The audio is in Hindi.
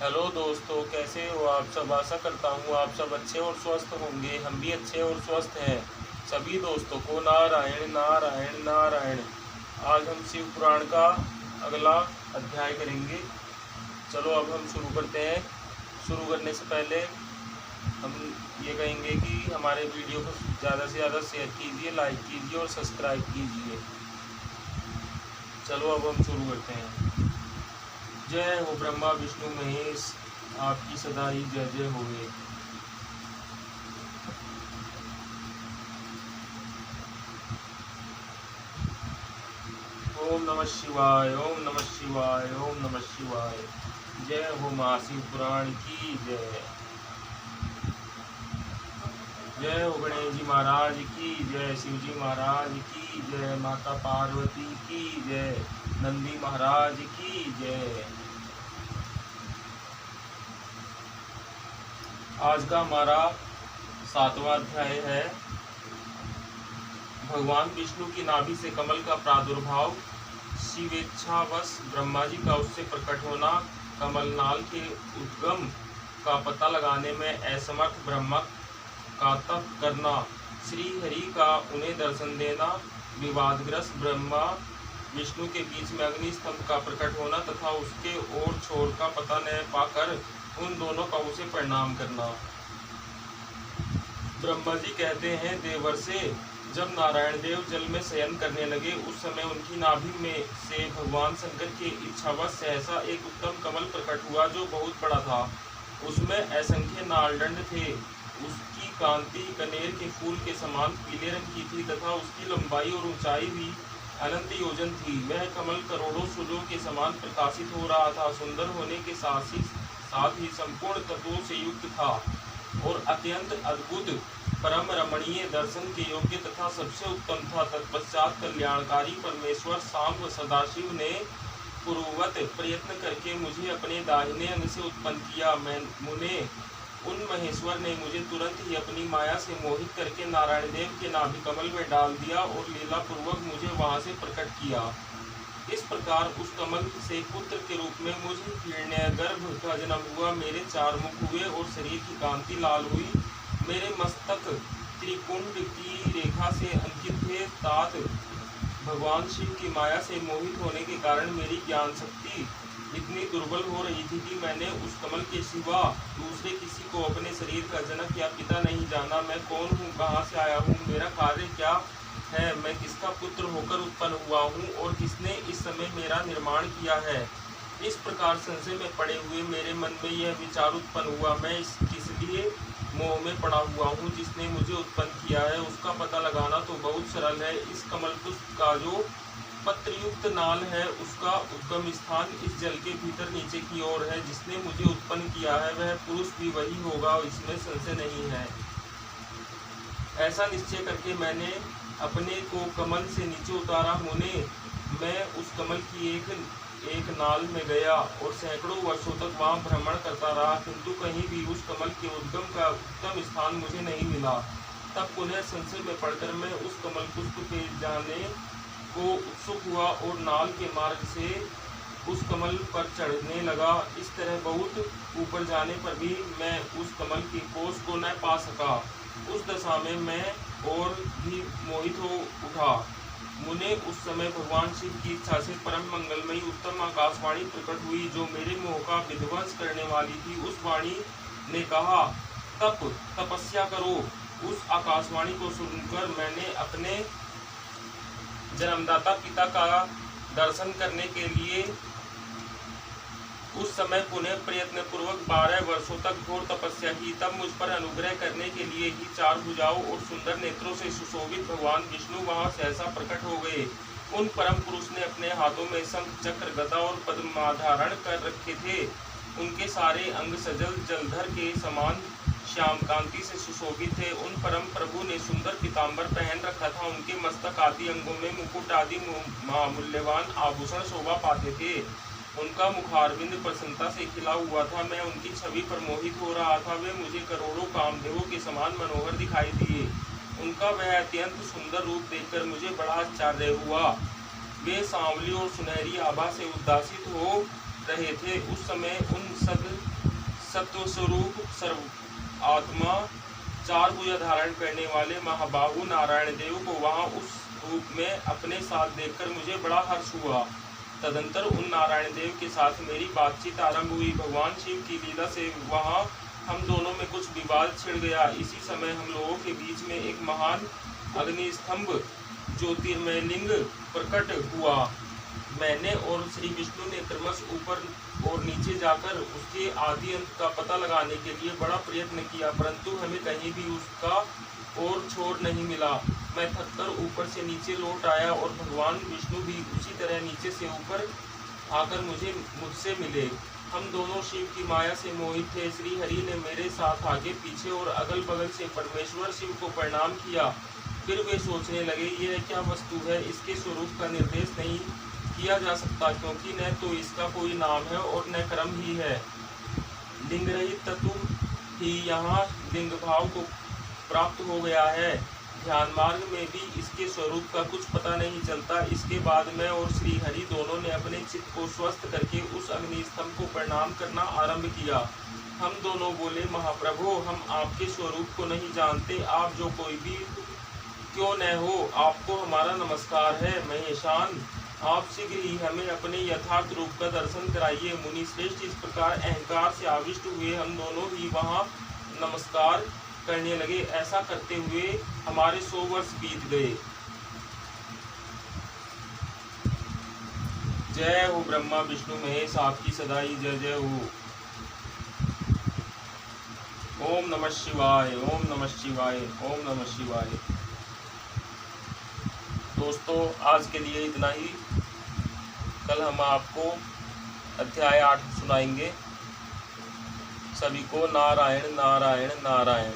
हेलो दोस्तों, कैसे हो आप सब। आशा करता हूँ आप सब अच्छे और स्वस्थ होंगे। हम भी अच्छे और स्वस्थ हैं। सभी दोस्तों को नारायण नारायण नारायण। आज हम शिव पुराण का अगला अध्याय करेंगे। चलो अब हम शुरू करते हैं। शुरू करने से पहले हम ये कहेंगे कि हमारे वीडियो को ज़्यादा से ज़्यादा शेयर कीजिए, लाइक कीजिए और सब्सक्राइब कीजिए। चलो अब हम शुरू करते हैं। जय हो ब्रह्मा विष्णु महेश, आपकी सदा ही जय जय होवे। ओम नमः शिवाय, ओम नमः शिवाय, ओम नमः शिवाय। जय हो माँ शिव पुराण की जय। जय हो गणेश जी महाराज की जय, शिव जी महाराज की जय, माता पार्वती की जय, नंदी महाराज की जय। आज का हमारा 7वां अध्याय है। भगवान विष्णु की नाभि से कमल का प्रादुर्भाव, शिवेच्छावश ब्रह्मा जी का उससे प्रकट होना, कमलनाल के उद्गम का पता लगाने में असमर्थ ब्रह्मा का तप करना, श्री हरि का उन्हें दर्शन देना, विवादग्रस्त ब्रह्मा विष्णु के बीच में अग्नि स्तंभ का प्रकट होना तथा उसके ओर छोर का पता न पाकर उन दोनों का उसे प्रणाम करना। ब्रह्मा जी कहते हैं, देवर्षे जब नारायण देव जल में शयन करने लगे उस समय उनकी नाभि में से भगवान शंकर के इच्छावश सहसा एक उत्तम कमल प्रकट हुआ जो बहुत बड़ा था। उसमें असंख्य नालदंड थे। उसकी कांति कनेर के फूल के समान पीले रंग की थी तथा उसकी लंबाई और ऊंचाई भी अनंत योजन थी। वह कमल करोड़ों सूर्यों के समान प्रकाशित हो रहा था। सुंदर होने के साथ ही संपूर्ण तत्वों से युक्त था और अत्यंत अद्भुत परम रमणीय दर्शन के योग्य तथा सबसे उत्तम था। तत्पश्चात कल्याणकारी परमेश्वर सांब सदाशिव ने पूर्ववत प्रयत्न करके मुझे अपने दाहिने अंग से उत्पन्न किया। मुने उन महेश्वर ने मुझे तुरंत ही अपनी माया से मोहित करके नारायण देव के नाभि कमल में डाल दिया और लीला पूर्वक मुझे वहां से प्रकट किया। इस प्रकार उस कमल से पुत्र के रूप में मुझे हिरण्यगर्भ का जन्म हुआ। मेरे 4 मुख हुए और शरीर की कांति लाल हुई। मेरे मस्तक त्रिकुंड की रेखा से अंकित थे। तात भगवान शिव की माया से मोहित होने के कारण मेरी ज्ञान शक्ति इतनी दुर्बल हो रही थी कि मैंने उस कमल के सिवा दूसरे किसी को अपने शरीर का जनक या पिता नहीं जाना। मैं कौन हूँ, कहाँ से आया हूँ, मेरा कार्य क्या है, मैं किसका पुत्र होकर उत्पन्न हुआ हूँ और किसने इस समय मेरा निर्माण किया है। इस प्रकार संशय में पड़े हुए मेरे मन में यह विचार उत्पन्न हुआ, मैं किस लिए मोह में पड़ा हुआ हूँ। जिसने मुझे उत्पन्न किया है उसका पता लगाना तो बहुत सरल है। इस कमल पुष्प का जो पत्रयुक्त नाल है उसका उद्गम स्थान इस जल के भीतर नीचे की ओर है। जिसने मुझे उत्पन्न किया है वह पुरुष भी वही होगा, इसमें संशय नहीं है। ऐसा निश्चय करके मैंने अपने को कमल से नीचे उतारा। मुने मैं उस कमल की एक नाल में गया और सैकड़ों वर्षों तक वहां भ्रमण करता रहा, किंतु कहीं भी उस कमल के उद्गम का उत्तम स्थान मुझे नहीं मिला। तब पुनः संशय में पड़कर मैं उस कमल पुष्प के जाने को उत्सुक हुआ और नाल के मार्ग से उस कमल पर चढ़ने लगा। इस तरह बहुत ऊपर जाने पर भी मैं उस कमल की कोष को न पा सका। उस दशा में मैं और भी मोहित हो उठा। मुने उस समय भगवान शिव की इच्छा से परम मंगलमयी उत्तम आकाशवाणी प्रकट हुई जो मेरे मोह का विध्वंस करने वाली थी। उस वाणी ने कहा, तपस्या करो। उस आकाशवाणी को सुनकर मैंने अपने जन्मदाता पिता का दर्शन करने के लिए उस समय पुनः प्रयत्न पूर्वक 12 वर्षों तक घोर तपस्या की। तब मुझ पर अनुग्रह करने के लिए ही 4 भुजाओं और सुंदर नेत्रों से सुशोभित भगवान विष्णु वहां सहसा प्रकट हो गए। उन परम पुरुष ने अपने हाथों में शंख चक्र गदा और पद्माधारण कर रखे थे। उनके सारे अंग सजल जलधर के समान श्याम कांति से सुशोभित थे। उन परम प्रभु ने सुंदर पीताम्बर पहन रखा था। उनके मस्तक आदि अंगों में मुकुट आदि मूल्यवान आभूषण शोभा पाते थे। उनका मुखारविंद प्रसन्नता से खिला हुआ था। मैं उनकी छवि पर मोहित हो रहा था। वे मुझे करोड़ों कामदेवों के समान मनोहर दिखाई दिए। उनका वह अत्यंत सुंदर रूप देखकर मुझे बड़ा आश्चर्य हुआ। वे सांवली और सुनहरी आभा से उद्भासित हो रहे थे। उस समय उन सत्व स्वरूप सर्व आत्मा चार भुजा धारण करने वाले महाबाहु नारायण देव को वहां उस रूप में अपने साथ देखकर मुझे बड़ा हर्ष हुआ। तदंतर उन नारायण देव के साथ मेरी बातचीत आरंभ हुई। भगवान शिव की लीला से वहां हम दोनों में कुछ विवाद छिड़ गया। इसी समय हम लोगों के बीच में एक महान अग्निस्तंभ ज्योतिर्मय लिंग प्रकट हुआ। मैंने और श्री विष्णु ने क्रमशः ऊपर और नीचे जाकर उसके आदि अंत का पता लगाने के लिए बड़ा प्रयत्न किया, परंतु हमें कहीं भी उसका और छोर नहीं मिला। मैं थककर ऊपर से नीचे लौट आया और भगवान विष्णु भी उसी तरह नीचे से ऊपर आकर मुझसे मिले। हम दोनों शिव की माया से मोहित थे। श्री हरि ने मेरे साथ आगे पीछे और अगल बगल से परमेश्वर शिव को प्रणाम किया। फिर वे सोचने लगे, यह क्या वस्तु है, इसके स्वरूप का निर्देश नहीं किया जा सकता, क्योंकि न तो इसका कोई नाम है और न क्रम ही है। लिंग रहित तत्व ही यहाँ लिंग भाव को प्राप्त हो गया है। ध्यान मार्ग में भी इसके स्वरूप का कुछ पता नहीं चलता। इसके बाद मैं और श्री हरि दोनों ने अपने चित्त को स्वस्थ करके उस अग्नि स्तंभ को प्रणाम करना आरंभ किया। हम दोनों बोले, महाप्रभु, हम आपके स्वरूप को नहीं जानते। आप जो कोई भी क्यों न हो, आपको हमारा नमस्कार है। महेशान, आप शीघ्र ही हमें अपने यथार्थ रूप का दर्शन कराइए। मुनि श्रेष्ठ इस प्रकार अहंकार से आविष्ट हुए। हम दोनों ही वहां नमस्कार करने लगे। ऐसा करते हुए हमारे 100 वर्ष बीत गए। जय हो ब्रह्मा विष्णु महेश, आपकी सदाई जय जय हो। ओम नमः शिवाय, ओम नमः शिवाय, ओम नमः शिवाय। दोस्तों, आज के लिए इतना ही। कल हम आपको अध्याय 8 सुनाएंगे। सभी को नारायण नारायण नारायण।